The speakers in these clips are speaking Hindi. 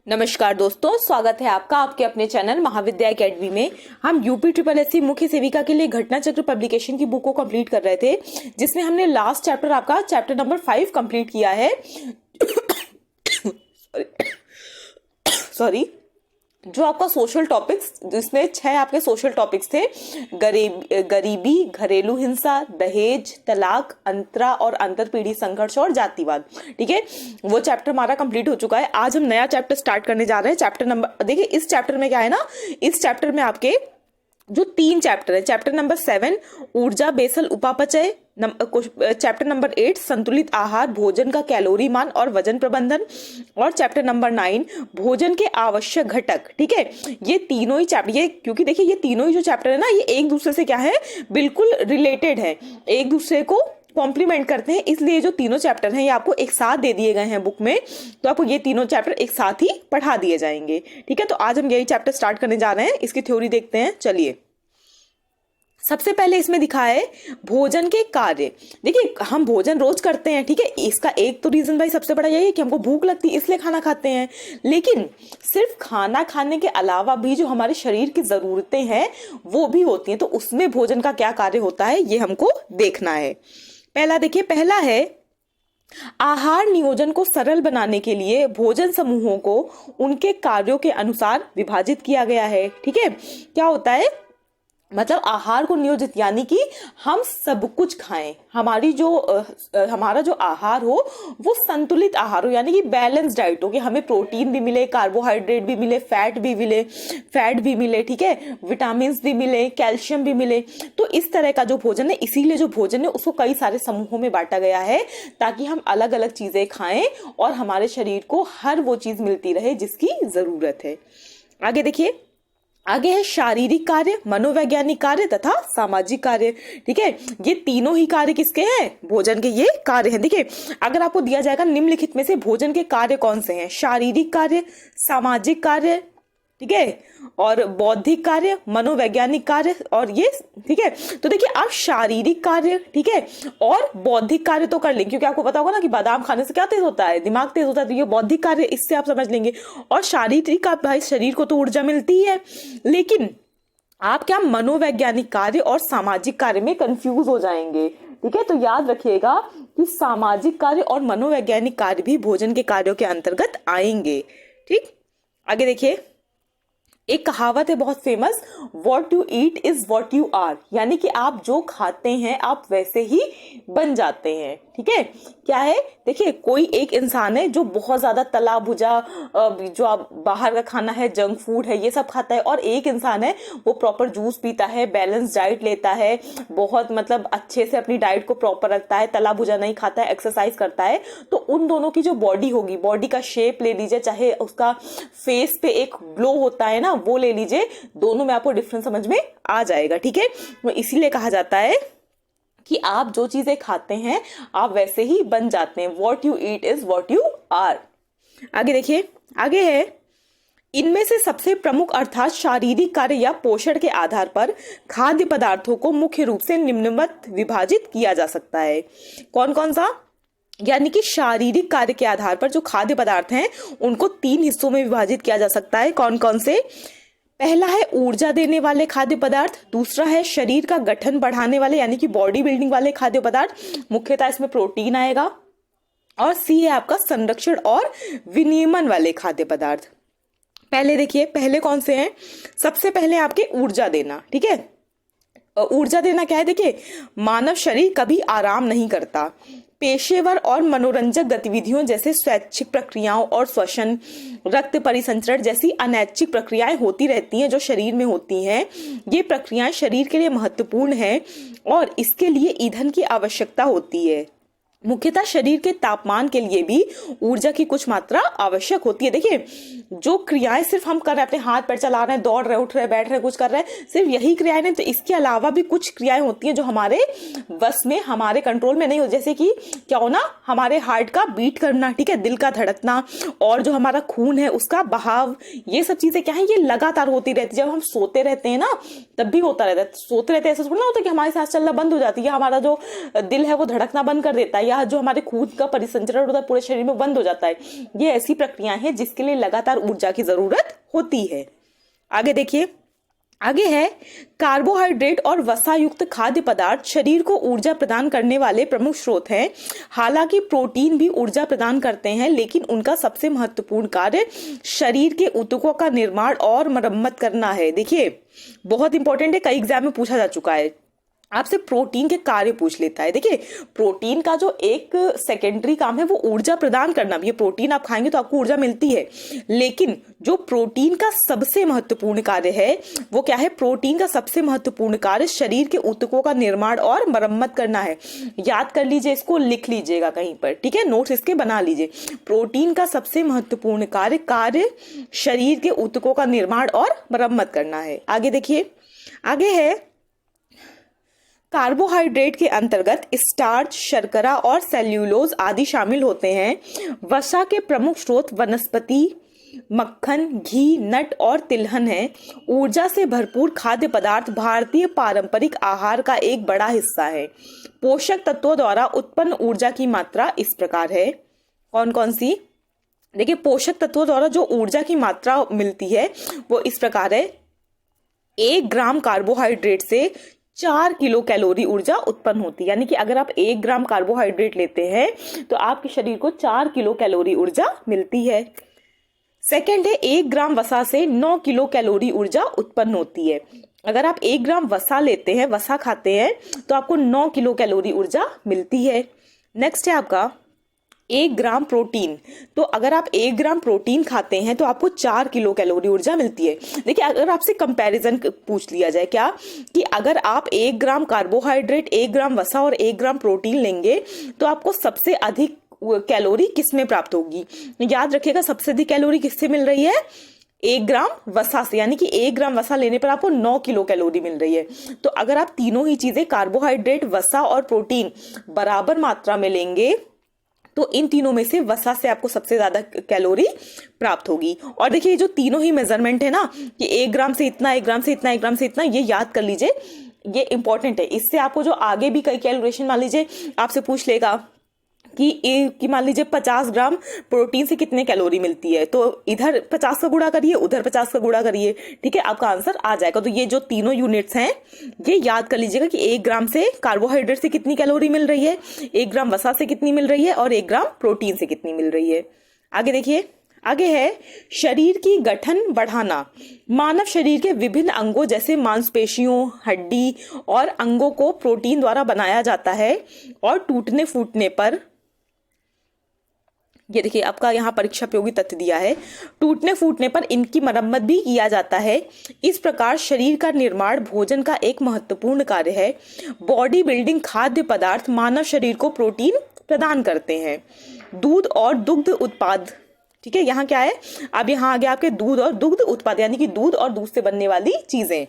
नमस्कार दोस्तों, स्वागत है आपका आपके अपने चैनल महाविद्या एकेडमी में। हम यूपी ट्रिपल एससी मुख्य सेविका के लिए घटना चक्र पब्लिकेशन की बुक को कंप्लीट कर रहे थे, जिसमें हमने लास्ट चैप्टर आपका चैप्टर नंबर 5 कंप्लीट किया है। सॉरी, जो आपका सोशल टॉपिक्स, जिसमें 6 आपके सोशल टॉपिक्स थे। गरीबी, घरेलू हिंसा, दहेज, तलाक, अंतरा और अंतरपीढ़ी संघर्ष और जातिवाद। ठीक है, वो चैप्टर हमारा कंप्लीट हो चुका है। आज हम नया चैप्टर स्टार्ट करने जा रहे हैं। चैप्टर नंबर देखिए, इस चैप्टर में क्या है ना, इस चैप्टर में आपके जो 3 चैप्टर है, चैप्टर नंबर 7 ऊर्जा बेसल उपापचय, चैप्टर नंबर 8 संतुलित आहार, भोजन का कैलोरी मान और वजन प्रबंधन, और चैप्टर नंबर 9 भोजन के आवश्यक घटक। ठीक है, ये तीनों ही चैप्टर, ये क्योंकि देखिए ये तीनों ही जो चैप्टर है ना, ये एक दूसरे से क्या है, बिल्कुल रिलेटेड है, एक दूसरे को कॉम्प्लीमेंट करते हैं। इसलिए जो तीनों चैप्टर हैं ये आपको एक साथ दे दिए गए हैं बुक में, तो आपको ये तीनों चैप्टर एक साथ ही पढ़ा दिए जाएंगे। ठीक है, तो आज हम यही चैप्टर स्टार्ट करने जा रहे हैं। इसकी थ्योरी देखते हैं। चलिए, सबसे पहले इसमें दिखा है भोजन के कार्य। देखिए, हम भोजन रोज करते हैं, ठीक है, इसका एक तो रीजन भाई सबसे बड़ा यही है कि हमको भूख लगती है, इसलिए खाना खाते हैं। लेकिन सिर्फ खाना खाने के अलावा भी जो हमारे शरीर की जरूरतें हैं वो भी होती हैं, तो उसमें भोजन का क्या कार्य होता है ये हमको देखना है। पहला देखिए, पहला है आहार नियोजन को सरल बनाने के लिए भोजन समूहों को उनके कार्यों के अनुसार विभाजित किया गया है। ठीक है, क्या होता है, मतलब आहार को नियोजित, यानी कि हम सब कुछ खाएं, हमारी जो हमारा जो आहार हो वो संतुलित आहार हो, यानी कि बैलेंस डाइट हो, कि हमें प्रोटीन भी मिले, कार्बोहाइड्रेट भी मिले, फैट भी मिले, ठीक है, विटामिन भी मिले, कैल्शियम भी मिले। तो इस तरह का जो भोजन है, इसीलिए जो भोजन है उसको कई सारे समूहों में बांटा गया है, ताकि हम अलग अलग चीजें खाएं और हमारे शरीर को हर वो चीज मिलती रहे जिसकी जरूरत है। आगे देखिए, आगे है शारीरिक कार्य, मनोवैज्ञानिक कार्य तथा सामाजिक कार्य। ठीक है, ये तीनों ही कार्य किसके हैं, भोजन के ये कार्य हैं। देखिए, अगर आपको दिया जाएगा निम्नलिखित में से भोजन के कार्य कौन से हैं, शारीरिक कार्य, सामाजिक कार्य, ठीक है, और बौद्धिक कार्य, मनोवैज्ञानिक कार्य, और ये, ठीक है, तो देखिए आप शारीरिक कार्य, ठीक है, और बौद्धिक कार्य तो कर लेंगे, क्योंकि आपको पता होगा ना कि बादाम खाने से क्या तेज होता है, दिमाग तेज होता है, तो ये बौद्धिक कार्य इससे आप समझ लेंगे। और शारीरिक का भाई शरीर को तो ऊर्जा मिलती है, लेकिन आप क्या मनोवैज्ञानिक कार्य और सामाजिक कार्य में कंफ्यूज हो जाएंगे। ठीक है, तो याद रखिएगा कि सामाजिक कार्य और मनोवैज्ञानिक कार्य भी भोजन के कार्यों के अंतर्गत आएंगे। ठीक, आगे देखिए, एक कहावत है बहुत famous, what you eat is what you are, यानी कि आप जो खाते हैं आप वैसे ही बन जाते हैं। ठीक है, क्या है, देखिए, कोई एक इंसान है जो बहुत ज्यादा तला भुजा, जो आप बाहर का खाना है, जंक फूड है, ये सब खाता है, और एक इंसान है वो प्रॉपर जूस पीता है, बैलेंस डाइट लेता है, बहुत मतलब अच्छे से अपनी डाइट को प्रॉपर रखता है, तला भुजा नहीं खाता है, एक्सरसाइज करता है। तो उन दोनों की जो बॉडी होगी, बॉडी का शेप ले लीजिए, चाहे उसका फेस पे एक ग्लो होता है ना, वो ले लीजिए, दोनों में आपको डिफरेंस समझ में आ जाएगा। ठीक है, तो इसीलिए कहा जाता है कि आप जो चीजें खाते हैं आप वैसे ही बन जाते हैं, what you eat is what you are. आगे देखिए, आगे है, इनमें से सबसे प्रमुख अर्थात शारीरिक कार्य या पोषण के आधार पर खाद्य पदार्थों को मुख्य रूप से निम्नवत विभाजित किया जा सकता है। कौन कौन सा, यानी कि शारीरिक कार्य के आधार पर जो खाद्य पदार्थ हैं उनको 3 हिस्सों में विभाजित किया जा सकता है। कौन कौन से, पहला है ऊर्जा देने वाले खाद्य पदार्थ, दूसरा है शरीर का गठन बढ़ाने वाले यानी कि बॉडी बिल्डिंग वाले खाद्य पदार्थ, मुख्यतः इसमें प्रोटीन आएगा, और सी है आपका संरक्षण और विनियमन वाले खाद्य पदार्थ। पहले देखिए, पहले कौन से हैं, सबसे पहले आपके ऊर्जा देना। ठीक है, ऊर्जा देना क्या है, देखिए, मानव शरीर कभी आराम नहीं करता, पेशेवर और मनोरंजक गतिविधियों जैसे स्वैच्छिक प्रक्रियाओं और श्वसन, रक्त परिसंचरण जैसी अनैच्छिक प्रक्रियाएं होती रहती हैं जो शरीर में होती हैं। ये प्रक्रियाएं शरीर के लिए महत्वपूर्ण हैं और इसके लिए ईंधन की आवश्यकता होती है। मुख्यतः शरीर के तापमान के लिए भी ऊर्जा की कुछ मात्रा आवश्यक होती है। देखिए, जो क्रियाएं सिर्फ हम कर रहे हैं, अपने हाथ पैर चला रहे हैं, दौड़ रहे, उठ रहे, बैठ रहे, कुछ कर रहे हैं, सिर्फ यही क्रियाएं नहीं, तो इसके अलावा भी कुछ क्रियाएं होती हैं जो हमारे बस में, हमारे कंट्रोल में नहीं हो। जैसे कि क्या होना, हमारे हार्ट का बीट करना, ठीक है, दिल का धड़कना, और जो हमारा खून है उसका बहाव, ये सब चीजें क्या है, ये लगातार होती रहती है। जब हम सोते रहते हैं ना तब भी होता रहता है, सोते रहते हैं, ऐसा थोड़ा ना होता कि हमारी सांस चलना बंद हो जाती है, हमारा जो दिल है वो धड़कना बंद कर देता है, या जो हमारे खून का परिसंचरण होता है पूरे शरीर में बंद हो जाता है, ये ऐसी प्रक्रियाएं हैं जिसके लिए लगातार ऊर्जा की जरूरत होती है। आगे देखिए, आगे है कार्बोहाइड्रेट और वसा युक्त खाद्य पदार्थ शरीर को ऊर्जा प्रदान करने वाले प्रमुख स्रोत हैं। हालांकि प्रोटीन भी ऊर्जा प्रदान करते हैं, लेकिन उनका सबसे महत्वपूर्ण कार्य शरीर के ऊतकों का निर्माण और मरम्मत करना है। देखिए बहुत इंपॉर्टेंट है, कई एग्जाम में पूछा जा चुका है, आपसे प्रोटीन के कार्य पूछ लेता है। देखिए प्रोटीन का जो एक सेकेंडरी काम है वो ऊर्जा प्रदान करना भी है। प्रोटीन आप खाएंगे तो आपको ऊर्जा मिलती है, लेकिन जो प्रोटीन का सबसे महत्वपूर्ण कार्य है वो क्या है? प्रोटीन का सबसे महत्वपूर्ण कार्य शरीर के ऊतकों का निर्माण और मरम्मत करना है। याद कर लीजिए, इसको लिख लीजिएगा कहीं पर, ठीक है, नोट्स इसके बना लीजिए। प्रोटीन का सबसे महत्वपूर्ण कार्य शरीर के ऊतकों का निर्माण और मरम्मत करना है। आगे देखिए, आगे है कार्बोहाइड्रेट के अंतर्गत स्टार्च, शर्करा और सेल्यूलोज आदि शामिल होते हैं। वसा के प्रमुख स्रोत वनस्पति मक्खन, घी, नट और तिलहन है। ऊर्जा से भरपूर खाद्य पदार्थ भारतीय पारंपरिक आहार का एक बड़ा हिस्सा है। पोषक तत्वों द्वारा उत्पन्न ऊर्जा की मात्रा इस प्रकार है। कौन कौन सी? देखिए पोषक तत्वों द्वारा जो ऊर्जा की मात्रा मिलती है वो इस प्रकार है। 1 ग्राम कार्बोहाइड्रेट से 4 किलो कैलोरी ऊर्जा उत्पन्न होती है। यानी कि अगर आप 1 ग्राम कार्बोहाइड्रेट लेते हैं तो आपके शरीर को 4 किलो कैलोरी ऊर्जा मिलती है। सेकंड है 1 ग्राम वसा से 9 किलो कैलोरी ऊर्जा उत्पन्न होती है। अगर आप 1 ग्राम वसा लेते हैं, वसा खाते हैं, तो आपको 9 किलो कैलोरी ऊर्जा मिलती है। नेक्स्ट है आपका 1 ग्राम प्रोटीन। तो अगर आप 1 ग्राम प्रोटीन खाते हैं तो आपको 4 किलो कैलोरी ऊर्जा मिलती है। देखिए अगर आपसे कंपैरिजन पूछ लिया जाए क्या कि अगर आप 1 ग्राम कार्बोहाइड्रेट, 1 ग्राम वसा और 1 ग्राम प्रोटीन लेंगे तो आपको सबसे अधिक कैलोरी किसमें प्राप्त होगी? याद रखिएगा सबसे अधिक कैलोरी किससे मिल रही है? 1 ग्राम वसा से। यानी कि 1 ग्राम वसा लेने पर आपको 9 किलो कैलोरी मिल रही है। तो अगर आप तीनों ही चीजें कार्बोहाइड्रेट, वसा और प्रोटीन बराबर मात्रा में लेंगे तो इन तीनों में से वसा से आपको सबसे ज्यादा कैलोरी प्राप्त होगी। और देखिए ये जो तीनों ही मेजरमेंट है ना कि 1 ग्राम से इतना, 1 ग्राम से इतना, 1 ग्राम से इतना, ये याद कर लीजिए, ये इंपॉर्टेंट है। इससे आपको जो आगे भी कई कैलकुलेशन मान लीजिए आपसे पूछ लेगा कि मान लीजिए 50 ग्राम प्रोटीन से कितने कैलोरी मिलती है, तो इधर 50 का गुणा करिए, उधर 50 का गुणा करिए, ठीक है, आपका आंसर आ जाएगा। तो ये जो तीनों यूनिट्स हैं ये याद कर लीजिएगा कि 1 ग्राम से कार्बोहाइड्रेट से कितनी कैलोरी मिल रही है, 1 ग्राम वसा से कितनी मिल रही है और 1 ग्राम प्रोटीन से कितनी मिल रही है। आगे देखिए, आगे है शरीर की गठन बढ़ाना। मानव शरीर के विभिन्न अंगों जैसे मांसपेशियों, हड्डी और अंगों को प्रोटीन द्वारा बनाया जाता है और टूटने फूटने पर, ये देखिए आपका यहाँ परीक्षा उपयोगी तथ्य दिया है, टूटने फूटने पर इनकी मरम्मत भी किया जाता है। इस प्रकार शरीर का निर्माण भोजन का एक महत्वपूर्ण कार्य है। बॉडी बिल्डिंग खाद्य पदार्थ मानव शरीर को प्रोटीन प्रदान करते हैं। दूध और दुग्ध उत्पाद, ठीक है, यहाँ क्या है, अब यहाँ आगे आपके दूध और दुग्ध उत्पाद यानी कि दूध और दूध से बनने वाली चीजें।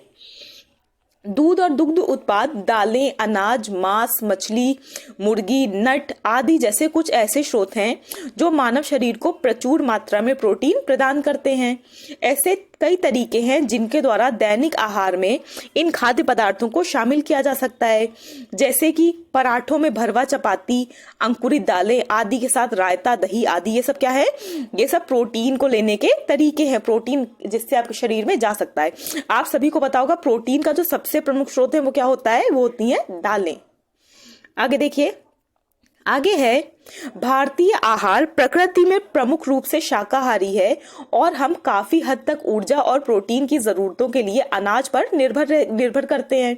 दूध और दुग्ध उत्पाद दालें, अनाज, मांस, मछली, मुर्गी, नट आदि जैसे कुछ ऐसे स्रोत हैं जो मानव शरीर को प्रचुर मात्रा में प्रोटीन प्रदान करते हैं। ऐसे कई तरीके हैं जिनके द्वारा दैनिक आहार में इन खाद्य पदार्थों को शामिल किया जा सकता है, जैसे कि पराठों में भरवा चपाती, अंकुरित दालें आदि के साथ रायता, दही आदि। ये सब क्या है? ये सब प्रोटीन को लेने के तरीके हैं, प्रोटीन जिससे आपके शरीर में जा सकता है। आप सभी को पता होगा प्रोटीन का जो सबसे प्रमुख स्रोत है वो क्या होता है? वो होती है दालें। आगे देखिए, आगे है भारतीय आहार प्रकृति में प्रमुख रूप से शाकाहारी है और हम काफी हद तक ऊर्जा और प्रोटीन की जरूरतों के लिए अनाज पर निर्भर करते हैं।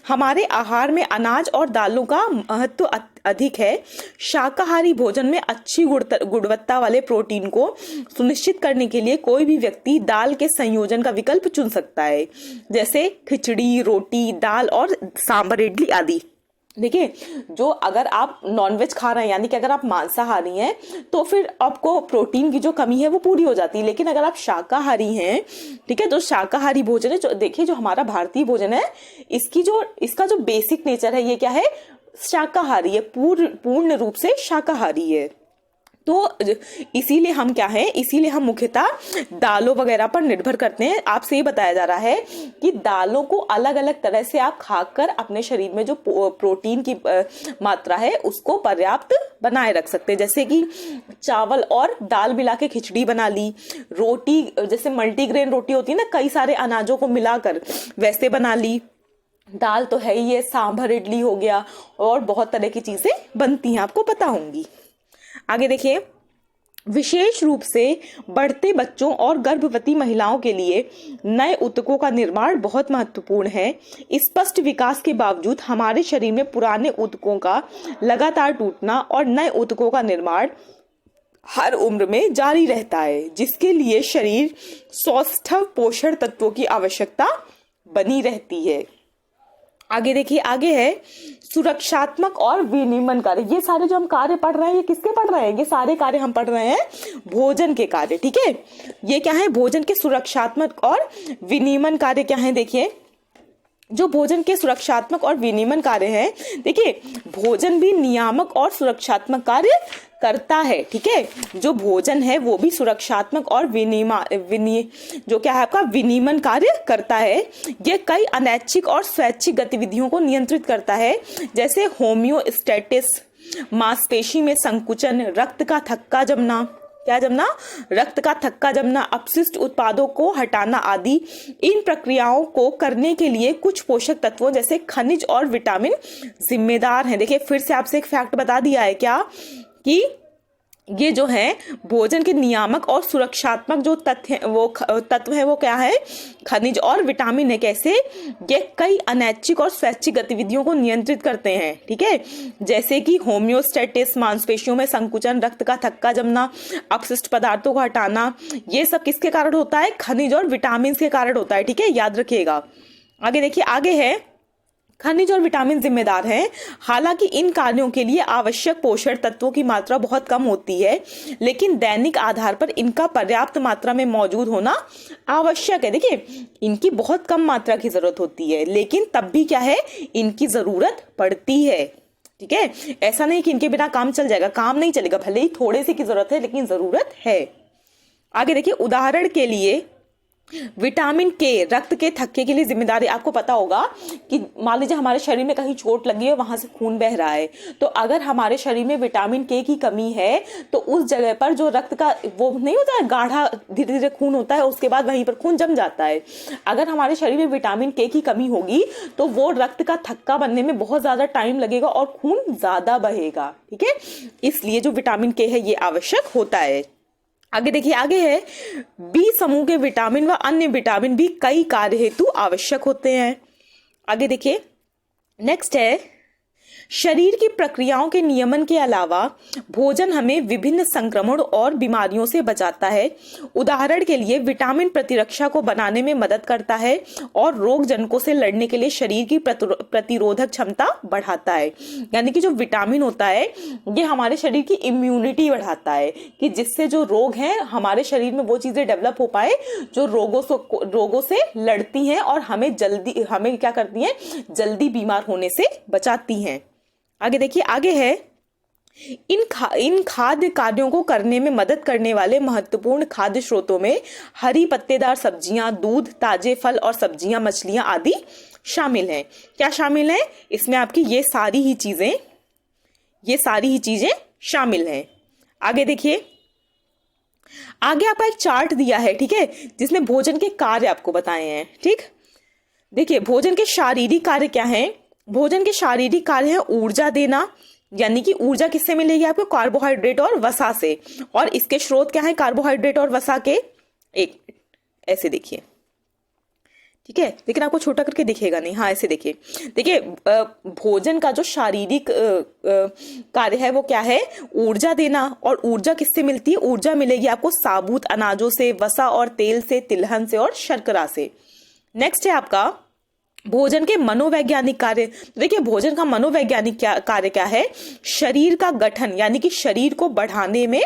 हमारे आहार में अनाज और दालों का महत्व अधिक है। शाकाहारी भोजन में अच्छी गुणवत्ता वाले प्रोटीन को सुनिश्चित करने के लिए कोई भी व्यक्ति दाल के संयोजन का विकल्प चुन सकता है, जैसे खिचड़ी, रोटी, दाल और सांभर, इडली आदि। देखिए जो अगर आप नॉनवेज खा रहे हैं यानी कि अगर आप मांसाहारी हैं तो फिर आपको प्रोटीन की जो कमी है वो पूरी हो जाती है, लेकिन अगर आप शाकाहारी हैं, ठीक है, तो शाकाहारी भोजन है जो देखिए जो हमारा भारतीय भोजन है इसका जो बेसिक नेचर है ये क्या है? शाकाहारी है, पूर्ण रूप से शाकाहारी है। तो इसीलिए हम क्या है, इसीलिए हम मुख्यतः दालों वगैरह पर निर्भर करते हैं। आपसे ये बताया जा रहा है कि दालों को अलग अलग तरह से आप खाकर अपने शरीर में जो प्रोटीन की मात्रा है उसको पर्याप्त बनाए रख सकते हैं। जैसे कि चावल और दाल मिला के खिचड़ी बना ली, रोटी जैसे मल्टीग्रेन रोटी होती है ना, कई सारे अनाजों को मिलाकर वैसे बना ली, दाल तो है ही है, सांभर इडली हो गया, और बहुत तरह की चीजें बनती हैं, आपको पता होंगी। आगे देखिए, विशेष रूप से बढ़ते बच्चों और गर्भवती महिलाओं के लिए नए ऊतकों का निर्माण बहुत महत्वपूर्ण है। स्पष्ट विकास के बावजूद हमारे शरीर में पुराने ऊतकों का लगातार टूटना और नए ऊतकों का निर्माण हर उम्र में जारी रहता है, जिसके लिए शरीर सौष्ठव पोषण तत्वों की आवश्यकता बनी रहती है। आगे देखिए, आगे है सुरक्षात्मक और विनियमन कार्य। ये सारे जो हम कार्य पढ़ रहे हैं, ये किसके पढ़ रहे हैं? ये सारे कार्य हम पढ़ रहे हैं भोजन के कार्य, ठीक है। ये क्या है? भोजन के सुरक्षात्मक और विनियमन कार्य क्या है? देखिए, जो भोजन के सुरक्षात्मक और विनियमन कार्य हैं, देखिए भोजन भी नियामक और सुरक्षात्मक कार्य करता है, ठीक है। जो भोजन है वो भी सुरक्षात्मक और जो क्या है आपका विनियमन कार्य करता है। ये कई अनैच्छिक और स्वैच्छिक गतिविधियों को नियंत्रित करता है, जैसे होम्योस्टेसिस, मांसपेशी में संकुचन, रक्त का थक्का जमना, क्या जमना? रक्त का थक्का जमना, अपशिष्ट उत्पादों को हटाना आदि। इन प्रक्रियाओं को करने के लिए कुछ पोषक तत्वों जैसे खनिज और विटामिन जिम्मेदार हैं। देखिए, फिर से आपसे एक फैक्ट बता दिया है क्या, कि ये जो है भोजन के नियामक और सुरक्षात्मक जो तत्व है वो क्या है? खनिज और विटामिन है। कैसे? ये कई अनैच्छिक और स्वैच्छिक गतिविधियों को नियंत्रित करते हैं, ठीक है। जैसे कि होम्योस्टेसिस, मांसपेशियों में संकुचन, रक्त का थक्का जमना, अपशिष्ट पदार्थों को हटाना, ये सब किसके कारण होता है? खनिज और विटामिन के कारण होता है, ठीक है, याद रखिएगा। आगे देखिए, आगे है खनिज और विटामिन जिम्मेदार हैं। हालांकि इन कार्यों के लिए आवश्यक पोषण तत्वों की मात्रा बहुत कम होती है, लेकिन दैनिक आधार पर इनका पर्याप्त मात्रा में मौजूद होना आवश्यक है। देखिए, इनकी बहुत कम मात्रा की जरूरत होती है, लेकिन तब भी क्या है, इनकी जरूरत पड़ती है, ठीक है। ऐसा नहीं कि इनके बिना काम चल जाएगा, काम नहीं चलेगा, भले ही थोड़े से की जरूरत है लेकिन जरूरत है। आगे देखिए, उदाहरण के लिए विटामिन के रक्त के थक्के के लिए जिम्मेदारी। आपको पता होगा कि मान लीजिए हमारे शरीर में कहीं चोट लगी है, वहां से खून बह रहा है, तो अगर हमारे शरीर में विटामिन के की कमी है तो उस जगह पर जो रक्त का वो नहीं होता है, गाढ़ा धीरे धीरे खून होता है, उसके बाद वहीं पर खून जम जाता है। अगर हमारे शरीर में विटामिन के की कमी होगी तो वो रक्त का थक्का बनने में बहुत ज्यादा टाइम लगेगा और खून ज्यादा बहेगा, ठीक है। इसलिए जो विटामिन के है ये आवश्यक होता है। आगे देखिए, आगे है बी समूह के विटामिन व अन्य विटामिन भी कई कार्य हेतु आवश्यक होते हैं। आगे देखिए, नेक्स्ट है शरीर की प्रक्रियाओं के नियमन के अलावा भोजन हमें विभिन्न संक्रमण और बीमारियों से बचाता है। उदाहरण के लिए विटामिन प्रतिरक्षा को बनाने में मदद करता है और रोग जनकों से लड़ने के लिए शरीर की प्रतिरोधक क्षमता बढ़ाता है। यानी कि जो विटामिन होता है ये हमारे शरीर की इम्यूनिटी बढ़ाता है, कि जिससे जो रोग हैं हमारे शरीर में वो चीजें डेवलप हो पाए जो रोगों से लड़ती हैं और हमें क्या करती हैं, जल्दी बीमार होने से बचाती हैं। आगे देखिए, आगे है इन खाद्य कार्यों को करने में मदद करने वाले महत्वपूर्ण खाद्य स्रोतों में हरी पत्तेदार सब्जियां, दूध, ताजे फल और सब्जियां, मछलियां आदि शामिल हैं। क्या शामिल हैं? इसमें आपकी ये सारी ही चीजें शामिल हैं। आगे देखिए, आगे आपका एक चार्ट दिया है, ठीक है, जिसमें भोजन के कार्य आपको बताए हैं, ठीक। देखिए, भोजन के शारीरिक कार्य क्या हैं? भोजन के शारीरिक कार्य है ऊर्जा देना, यानी कि ऊर्जा किससे मिलेगी आपको? कार्बोहाइड्रेट और वसा से। और इसके स्रोत क्या है कार्बोहाइड्रेट और वसा के? एक ऐसे देखिए, ठीक है, लेकिन आपको छोटा करके दिखेगा नहीं, हाँ ऐसे देखिए। देखिए, भोजन का जो शारीरिक कार्य है वो क्या है? ऊर्जा देना। और ऊर्जा किससे मिलती है? ऊर्जा मिलेगी आपको साबुत अनाजों से, वसा और तेल से, तिलहन से और शर्करा से। नेक्स्ट है आपका भोजन के मनोवैज्ञानिक कार्य। देखिए, भोजन का मनोवैज्ञानिक कार्य क्या है? शरीर का गठन, यानी कि शरीर को बढ़ाने में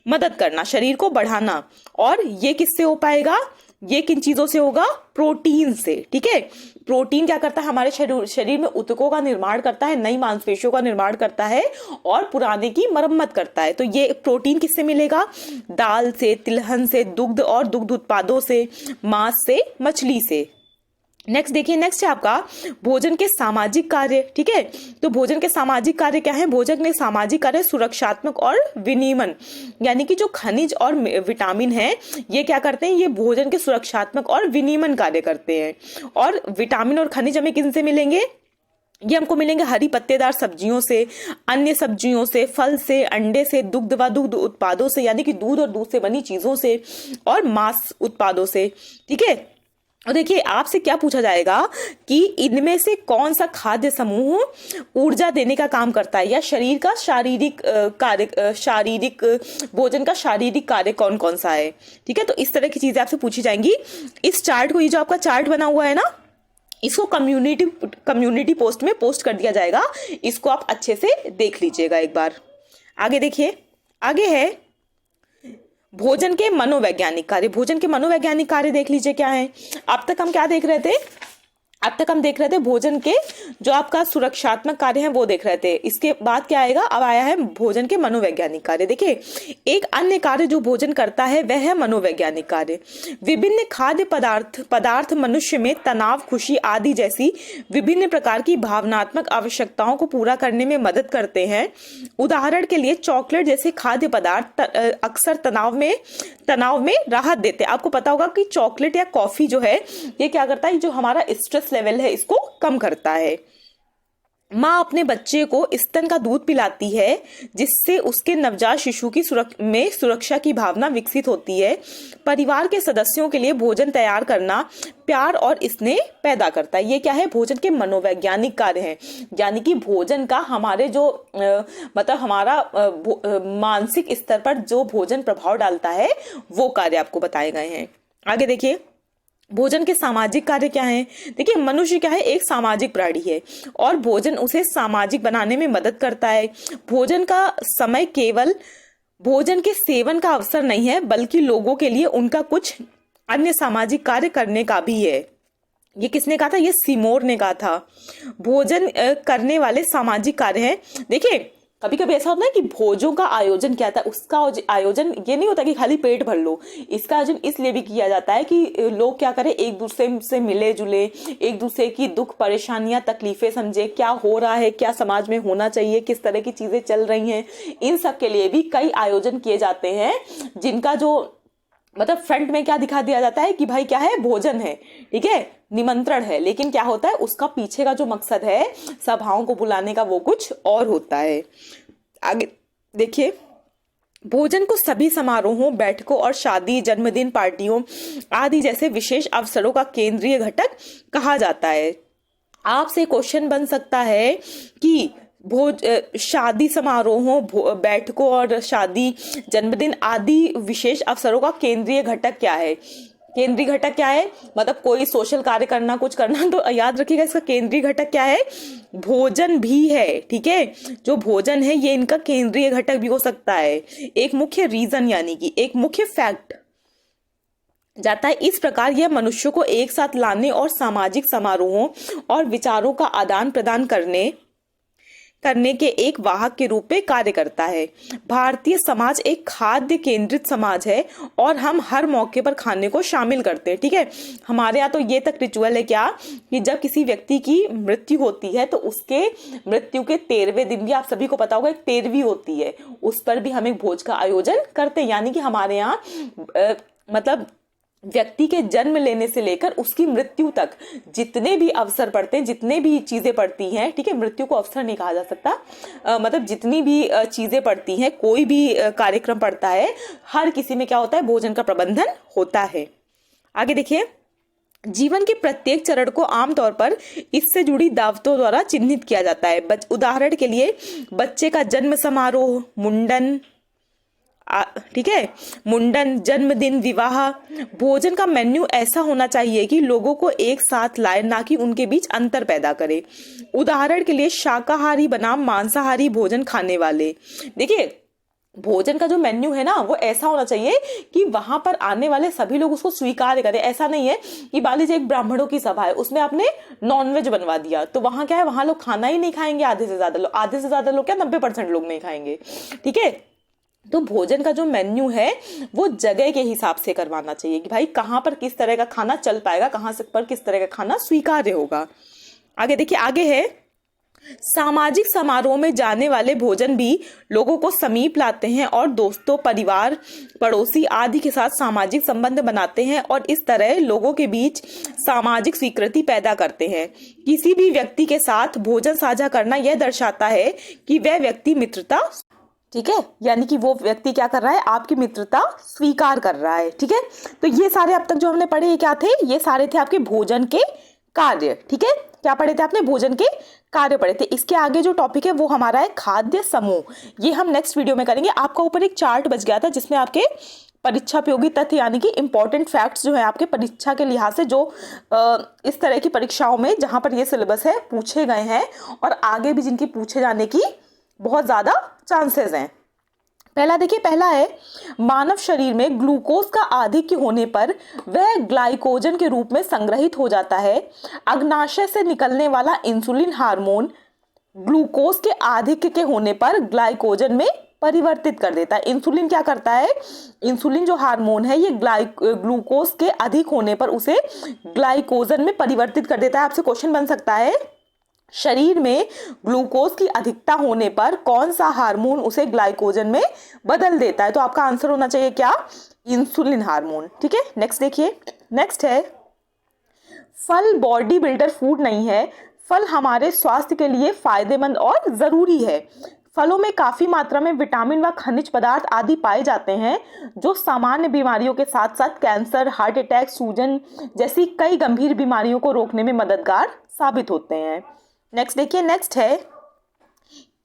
मदद करना, शरीर को बढ़ाना। और ये किससे हो पाएगा? ये किन चीजों से होगा? प्रोटीन से। ठीक है, प्रोटीन क्या करता है? हमारे शरीर में ऊतकों का निर्माण करता है, नई मांसपेशियों का निर्माण करता है और पुराने की मरम्मत करता है। तो ये प्रोटीन किससे मिलेगा? दाल से, तिलहन से, दुग्ध और दुग्ध उत्पादों से, मांस से, मछली से। नेक्स्ट देखिए, नेक्स्ट है आपका भोजन के सामाजिक कार्य। ठीक है, तो भोजन के सामाजिक कार्य क्या है? भोजन में सामाजिक कार्य सुरक्षात्मक और विनियमन, यानी कि जो खनिज और विटामिन है ये क्या करते हैं? ये भोजन के सुरक्षात्मक और विनियमन कार्य करते हैं। और विटामिन और खनिज हमें किन से मिलेंगे? ये हमको मिलेंगे हरी पत्तेदार सब्जियों से, अन्य सब्जियों से, फल से, अंडे से, दुग्ध व दुग्ध उत्पादों से, यानी कि दूध और दूध से बनी चीजों से, और मांस उत्पादों से। ठीक है, और देखिए आपसे क्या पूछा जाएगा कि इनमें से कौन सा खाद्य समूह ऊर्जा देने का काम करता है, या शरीर का शारीरिक कार्य, शारीरिक भोजन का शारीरिक कार्य कौन कौन सा है। ठीक है, तो इस तरह की चीजें आपसे पूछी जाएंगी। इस चार्ट को, ये जो आपका चार्ट बना हुआ है ना, इसको कम्युनिटी पोस्ट में पोस्ट कर दिया जाएगा। इसको आप अच्छे से देख लीजिएगा एक बार। आगे देखिए, आगे है भोजन के मनोवैज्ञानिक कार्य। भोजन के मनोवैज्ञानिक कार्य देख लीजिए क्या है। अब तक हम क्या देख रहे थे? अब तक हम देख रहे थे भोजन के जो आपका सुरक्षात्मक कार्य है वो देख रहे थे। इसके बाद क्या आएगा? अब आया है भोजन के मनोवैज्ञानिक कार्य। देखिए, एक अन्य कार्य जो भोजन करता है वह है मनोवैज्ञानिक कार्य। विभिन्न खाद्य पदार्थ मनुष्य में तनाव, खुशी आदि जैसी विभिन्न प्रकार की भावनात्मक आवश्यकताओं को पूरा करने में मदद करते हैं। उदाहरण के लिए चॉकलेट जैसे खाद्य पदार्थ अक्सर तनाव में राहत देते हैं। आपको पता होगा कि चॉकलेट या कॉफी जो है ये क्या करता है? जो हमारा स्ट्रेस लेवल है इसको कम करता है। माँ अपने बच्चे को स्तन का दूध पिलाती है जिससे उसके नवजात शिशु की सुरक्षा की भावना विकसित होती है। परिवार के सदस्यों के लिए भोजन तैयार करना प्यार और स्नेह पैदा करता है। ये क्या है? भोजन के मनोवैज्ञानिक कार्य हैं, यानी कि भोजन का हमारे जो मतलब हमारा मानसिक स्तर पर जो भोजन प्रभाव डालता है वो कार्य आपको बताए गए हैं। आगे देखिए, भोजन के सामाजिक कार्य क्या है? देखिए, मनुष्य क्या है? एक सामाजिक प्राणी है और भोजन उसे सामाजिक बनाने में मदद करता है। भोजन का समय केवल भोजन के सेवन का अवसर नहीं है, बल्कि लोगों के लिए उनका कुछ अन्य सामाजिक कार्य करने का भी है। ये किसने कहा था? ये सिमोर ने कहा था। भोजन करने वाले सामाजिक कार्य हैं। देखिए, कभी कभी ऐसा होता है कि भोजों का आयोजन क्या था, उसका आयोजन ये नहीं होता कि खाली पेट भर लो। इसका आयोजन इसलिए भी किया जाता है कि लोग क्या करें, एक दूसरे से मिले जुले, एक दूसरे की दुख परेशानियां तकलीफें समझे, क्या हो रहा है, क्या समाज में होना चाहिए, किस तरह की चीजें चल रही हैं। इन सब के लिए भी कई आयोजन किए जाते हैं, जिनका जो मतलब फ्रंट में क्या दिखा दिया जाता है कि भाई क्या है? भोजन है, ठीक है, निमंत्रण है, लेकिन क्या होता है उसका पीछे का जो मकसद है सभाओं को बुलाने का वो कुछ और होता है। आगे देखिए, भोजन को सभी समारोहों, बैठकों और शादी, जन्मदिन, पार्टियों आदि जैसे विशेष अवसरों का केंद्रीय घटक कहा जाता है। आपसे क्वेश्चन बन सकता है कि शादी समारोहों, बैठकों और शादी, जन्मदिन आदि विशेष अवसरों का केंद्रीय घटक क्या है? केंद्रीय घटक क्या है? मतलब कोई सोशल कार्य करना, कुछ करना, तो याद रखिएगा इसका केंद्रीय घटक क्या है? भोजन भी है। ठीक है, जो भोजन है ये इनका केंद्रीय घटक भी हो सकता है। एक मुख्य रीजन यानी कि एक मुख्य फैक्ट जाता है। इस प्रकार यह मनुष्यों को एक साथ लाने और सामाजिक समारोहों और विचारों का आदान प्रदान करने के एक वाहक के रूप में कार्य करता है। भारतीय समाज एक खाद्य केंद्रित समाज है और हम हर मौके पर खाने को शामिल करते हैं। ठीक है, हमारे यहाँ तो ये तक रिचुअल है क्या कि जब किसी व्यक्ति की मृत्यु होती है तो उसके मृत्यु के 13वें दिन भी, आप सभी को पता होगा, एक 13वीं होती है, उस पर भी हम एक भोज का आयोजन करते हैं। यानी कि हमारे यहाँ मतलब व्यक्ति के जन्म लेने से लेकर उसकी मृत्यु तक जितने भी अवसर पड़ते हैं, जितने भी चीजें पड़ती हैं, ठीक है, मृत्यु को अवसर नहीं कहा जा सकता, मतलब जितनी भी चीजें पड़ती हैं, कोई भी कार्यक्रम पड़ता है, हर किसी में क्या होता है? भोजन का प्रबंधन होता है। आगे देखिए, जीवन के प्रत्येक चरण को आमतौर पर इससे जुड़ी दावतों द्वारा चिन्हित किया जाता है। उदाहरण के लिए बच्चे का जन्म समारोह, मुंडन, ठीक है, मुंडन, जन्मदिन, विवाह। भोजन का मेन्यू ऐसा होना चाहिए कि लोगों को एक साथ लाए, ना कि उनके बीच अंतर पैदा करे। उदाहरण के लिए शाकाहारी बनाम मांसाहारी भोजन खाने वाले। देखिए, भोजन का जो मेन्यू है ना वो ऐसा होना चाहिए कि वहां पर आने वाले सभी लोग उसको स्वीकार करें। ऐसा नहीं है कि मान लीजिए एक ब्राह्मणों की सभा है, उसमें आपने नॉनवेज बनवा दिया, तो वहां क्या है, वहां लोग खाना ही नहीं खाएंगे, आधे से ज्यादा लोग क्या 90% लोग नहीं खाएंगे। ठीक है, तो भोजन का जो मेन्यू है वो जगह के हिसाब से करवाना चाहिए कि भाई कहाँ पर किस तरह का खाना चल पाएगा, कहाँ से पर किस तरह का खाना स्वीकार्य होगा। आगे देखिए, आगे है सामाजिक समारोह में जाने वाले भोजन भी लोगों को समीप लाते हैं और दोस्तों, परिवार, पड़ोसी आदि के साथ सामाजिक संबंध बनाते हैं और इस तरह लोगों के बीच सामाजिक स्वीकृति पैदा करते हैं। किसी भी व्यक्ति के साथ भोजन साझा करना यह दर्शाता है कि वह व्यक्ति मित्रता, ठीक है, यानी कि वो व्यक्ति क्या कर रहा है, आपकी मित्रता स्वीकार कर रहा है। ठीक है, तो ये सारे अब तक जो हमने पढ़े ये क्या थे, ये सारे थे आपके भोजन के कार्य। ठीक है, क्या पढ़े थे आपने, भोजन के कार्य पढ़े थे। इसके आगे जो टॉपिक है वो हमारा है खाद्य समूह, ये हम नेक्स्ट वीडियो में करेंगे। आपका ऊपर एक चार्ट बच गया था जिसमें आपके परीक्षा उपयोगी तथ्य यानी कि इंपॉर्टेंट फैक्ट्स जो है आपके परीक्षा के लिहाज से, जो इस तरह की परीक्षाओं में जहां पर ये सिलेबस है पूछे गए हैं और आगे भी जिनकी पूछे जाने की बहुत ज्यादा चांसेस हैं। पहला देखिए, पहला है मानव शरीर में ग्लूकोज का आधिक्य होने पर वह ग्लाइकोजन के रूप में संग्रहित हो जाता है। अग्नाशय से निकलने वाला इंसुलिन हार्मोन ग्लूकोज के आधिक्य के होने पर ग्लाइकोजन में परिवर्तित कर देता है। इंसुलिन क्या करता है, इंसुलिन जो हार्मोन है ये ग्लूकोज के अधिक होने पर उसे ग्लाइकोजन में परिवर्तित कर देता है। आपसे क्वेश्चन बन सकता है, शरीर में ग्लूकोज की अधिकता होने पर कौन सा हार्मोन उसे ग्लाइकोजन में बदल देता है, तो आपका आंसर होना चाहिए क्या, इंसुलिन हार्मोन। ठीक है, नेक्स्ट देखिए, नेक्स्ट है फल बॉडी बिल्डर फूड नहीं है, फल हमारे स्वास्थ्य के लिए फायदेमंद और जरूरी है। फलों में काफी मात्रा में विटामिन व खनिज पदार्थ आदि पाए जाते हैं जो सामान्य बीमारियों के साथ साथ कैंसर, हार्ट अटैक, सूजन जैसी कई गंभीर बीमारियों को रोकने में मददगार साबित होते हैं। नेक्स्ट देखिए, नेक्स्ट है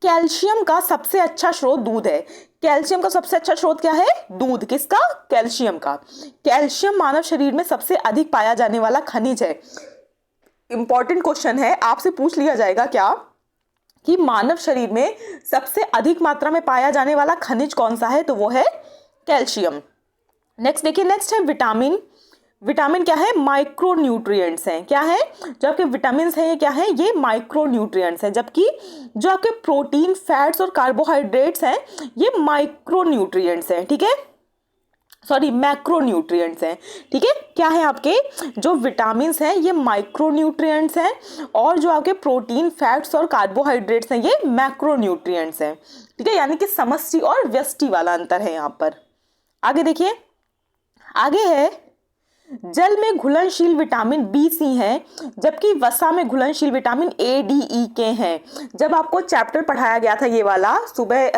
कैल्शियम का सबसे अच्छा स्रोत दूध है। कैल्शियम का सबसे अच्छा स्रोत क्या है, दूध। किसका, कैल्शियम का। कैल्शियम मानव शरीर में सबसे अधिक पाया जाने वाला खनिज है। इंपॉर्टेंट क्वेश्चन है, आपसे पूछ लिया जाएगा क्या कि मानव शरीर में सबसे अधिक मात्रा में पाया जाने वाला खनिज कौन सा है, तो वो है कैल्शियम। नेक्स्ट देखिए, नेक्स्ट है विटामिन। विटामिन क्या है, माइक्रो न्यूट्रिएंट्स हैं। क्या है, जो आपके विटामिन हैं ये क्या है, ये माइक्रो न्यूट्रिएंट्स हैं, जबकि जो आपके प्रोटीन, फैट्स और कार्बोहाइड्रेट्स हैं ये माइक्रो न्यूट्रिएंट्स हैं। ठीक है, सॉरी, मैक्रो न्यूट्रिएंट्स हैं। ठीक है, क्या है, आपके जो विटामिन हैं ये माइक्रो न्यूट्रिएंट्स हैं और जो आपके प्रोटीन, फैट्स और कार्बोहाइड्रेट्स हैं ये मैक्रो न्यूट्रिएंट्स हैं। ठीक है, यानी कि समष्टि और व्यष्टि वाला अंतर है यहाँ पर। आगे देखिए, आगे है जल में घुलनशील विटामिन बी, सी हैं, जबकि वसा में घुलनशील विटामिन ए, डी, ई के हैं। जब आपको चैप्टर पढ़ाया गया था ये वाला सुबह,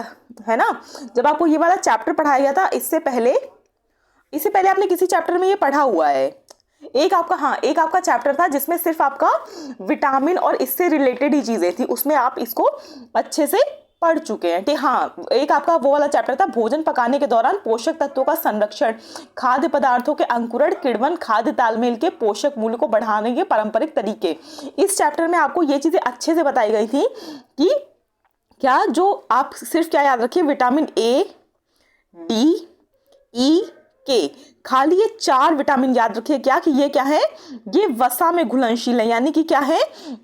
है ना, जब आपको ये वाला चैप्टर पढ़ाया गया था, इससे पहले आपने किसी चैप्टर में ये पढ़ा हुआ है। एक आपका चैप्टर था जिसमें सिर्फ आपका विटामिन और इससे रिलेटेड ही चीजें थी, उसमें आप इसको अच्छे से पढ़ चुके हैं। हाँ, एक आपका वो वाला चैप्टर था भोजन पकाने के दौरान पोषक तत्वों का संरक्षण, खाद्य पदार्थों के अंकुरण, किण्वन, खाद्य तालमेल के पोषक मूल्य को बढ़ाने के पारंपरिक तरीके। इस चैप्टर में आपको ये चीजें अच्छे से बताई गई थी कि क्या, जो आप सिर्फ क्या याद रखिए, विटामिन ए, डी, ई, के, खाली ये 4 विटामिन याद रखिए क्या, कि ये क्या है, ये वसा में घुलनशील है, यानी कि क्या है,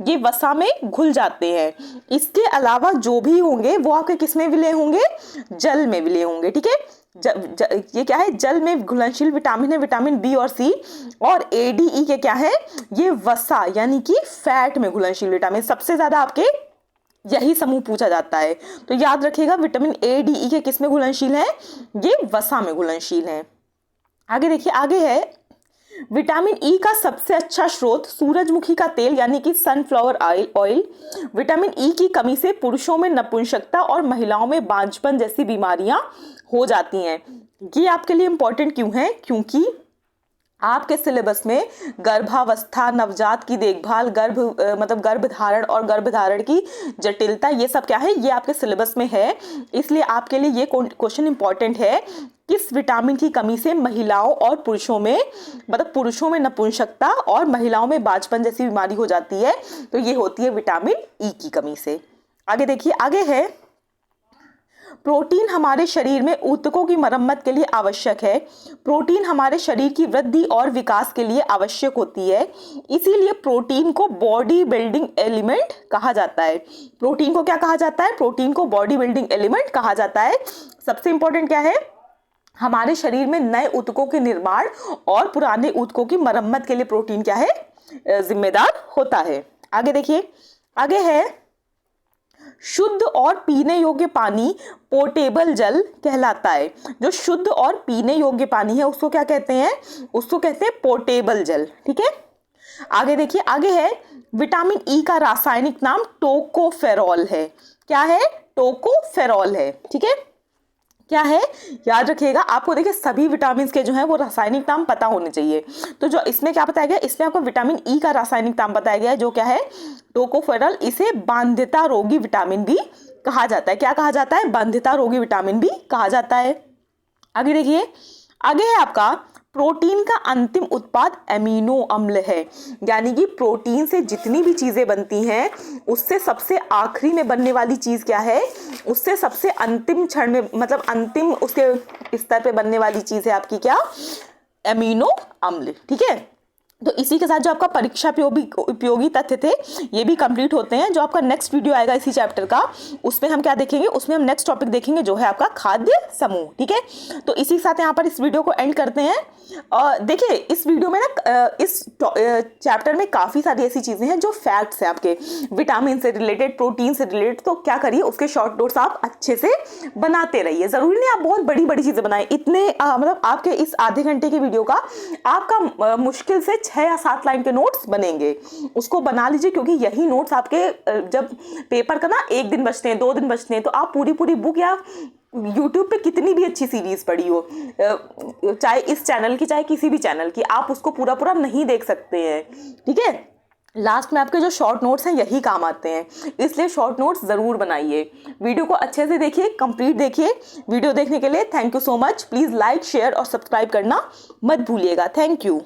ये वसा में घुल जाते हैं। इसके अलावा जो भी होंगे वो आपके किस में विलय होंगे, जल में विलय होंगे। ठीक है, ये क्या है, जल में घुलनशील विटामिन है, विटामिन बी और सी, और ए, डी, ई के क्या है, ये वसा यानी कि फैट में घुलनशील विटामिन। सबसे ज्यादा आपके यही समूह पूछा जाता है, तो याद रखिएगा विटामिन ए, डी, ई के किस में घुलनशील है, ये वसा में घुलनशील है। आगे देखिए, आगे है विटामिन ई का सबसे अच्छा स्रोत सूरजमुखी का तेल यानी कि सनफ्लावर ऑयल। विटामिन ई की कमी से पुरुषों में नपुंसकता और महिलाओं में बांझपन जैसी बीमारियां हो जाती हैं। ये आपके लिए इंपॉर्टेंट क्यों है, क्योंकि आपके सिलेबस में गर्भावस्था, नवजात की देखभाल, गर्भधारण और गर्भधारण की जटिलता, ये सब क्या है, ये आपके सिलेबस में है। इसलिए आपके लिए ये क्वेश्चन इंपॉर्टेंट है, किस विटामिन की कमी से महिलाओं और पुरुषों में नपुंसकता और महिलाओं में बांझपन जैसी बीमारी हो जाती है, तो ये होती है विटामिन ई की कमी से। आगे देखिए, आगे है प्रोटीन हमारे शरीर में ऊतकों की मरम्मत के लिए आवश्यक है। प्रोटीन हमारे शरीर की वृद्धि और विकास के लिए आवश्यक होती है, इसीलिए प्रोटीन को बॉडी बिल्डिंग एलिमेंट कहा जाता है। प्रोटीन को क्या कहा जाता है? प्रोटीन को बॉडी बिल्डिंग एलिमेंट कहा जाता है। सबसे इंपॉर्टेंट क्या है? हमारे शरीर में नए ऊतकों के निर्माण और पुराने ऊतकों की मरम्मत के लिए प्रोटीन क्या है? जिम्मेदार होता है। आगे देखिए, आगे है शुद्ध और पीने योग्य पानी पोर्टेबल जल कहलाता है। जो शुद्ध और पीने योग्य पानी है उसको क्या कहते हैं? उसको कहते हैं पोर्टेबल जल। ठीक है, आगे देखिए, आगे है विटामिन ई का रासायनिक नाम टोकोफेरॉल है। क्या है? टोकोफेरॉल है। ठीक है, क्या है? याद रखिएगा, आपको देखिए सभी विटामिन के जो है वो रासायनिक नाम पता होने चाहिए। तो जो इसमें क्या बताया गया? इसमें आपको विटामिन ई का रासायनिक नाम बताया गया है, जो क्या है? टोकोफेरॉल। इसे बाध्यता रोगी विटामिन भी कहा जाता है। क्या कहा जाता है? बाध्यता रोगी विटामिन भी कहा जाता है। आगे देखिए, आगे है आपका प्रोटीन का अंतिम उत्पाद एमिनो अम्ल है। यानी कि प्रोटीन से जितनी भी चीजें बनती हैं उससे सबसे आखिरी में बनने वाली चीज क्या है? उससे सबसे अंतिम क्षण में, मतलब अंतिम उसके स्तर पे बनने वाली चीज है आपकी क्या? एमिनो अम्ल। ठीक है, तो इसी के साथ जो आपका परीक्षा उपयोगी तथ्य थे ये भी कंप्लीट होते हैं। जो आपका नेक्स्ट वीडियो आएगा इसी चैप्टर का, उसमें हम क्या देखेंगे? उसमें हम नेक्स्ट टॉपिक देखेंगे जो है आपका खाद्य समूह। ठीक है, तो इसी के साथ यहाँ पर इस वीडियो को एंड करते हैं। देखिए इस वीडियो में ना इस चैप्टर में काफ़ी सारी ऐसी चीज़ें हैं जो फैक्ट्स हैं आपके विटामिन से रिलेटेड, प्रोटीन से रिलेटेड। तो क्या करिए, उसके शॉर्ट नोट्स आप अच्छे से बनाते रहिए। ज़रूरी नहीं आप बहुत बड़ी बड़ी चीज़ें बनाएं। इतने मतलब आपके इस आधे घंटे की वीडियो का आपका मुश्किल से 6 या 7 लाइन के नोट्स बनेंगे। उसको बना लीजिए, क्योंकि यही नोट्स आपके जब पेपर का ना 1 दिन बचते हैं, 2 दिन बचते हैं, तो आप पूरी बुक या YouTube पे कितनी भी अच्छी सीरीज पड़ी हो, चाहे इस चैनल की चाहे किसी भी चैनल की, आप उसको पूरा नहीं देख सकते हैं। ठीक है, लास्ट में आपके जो शॉर्ट नोट्स हैं यही काम आते हैं, इसलिए शॉर्ट नोट्स ज़रूर बनाइए। वीडियो को अच्छे से देखिए, कंप्लीट देखिए। वीडियो देखने के लिए thank you so much. Please like, share और सब्सक्राइब करना मत भूलिएगा। Thank you.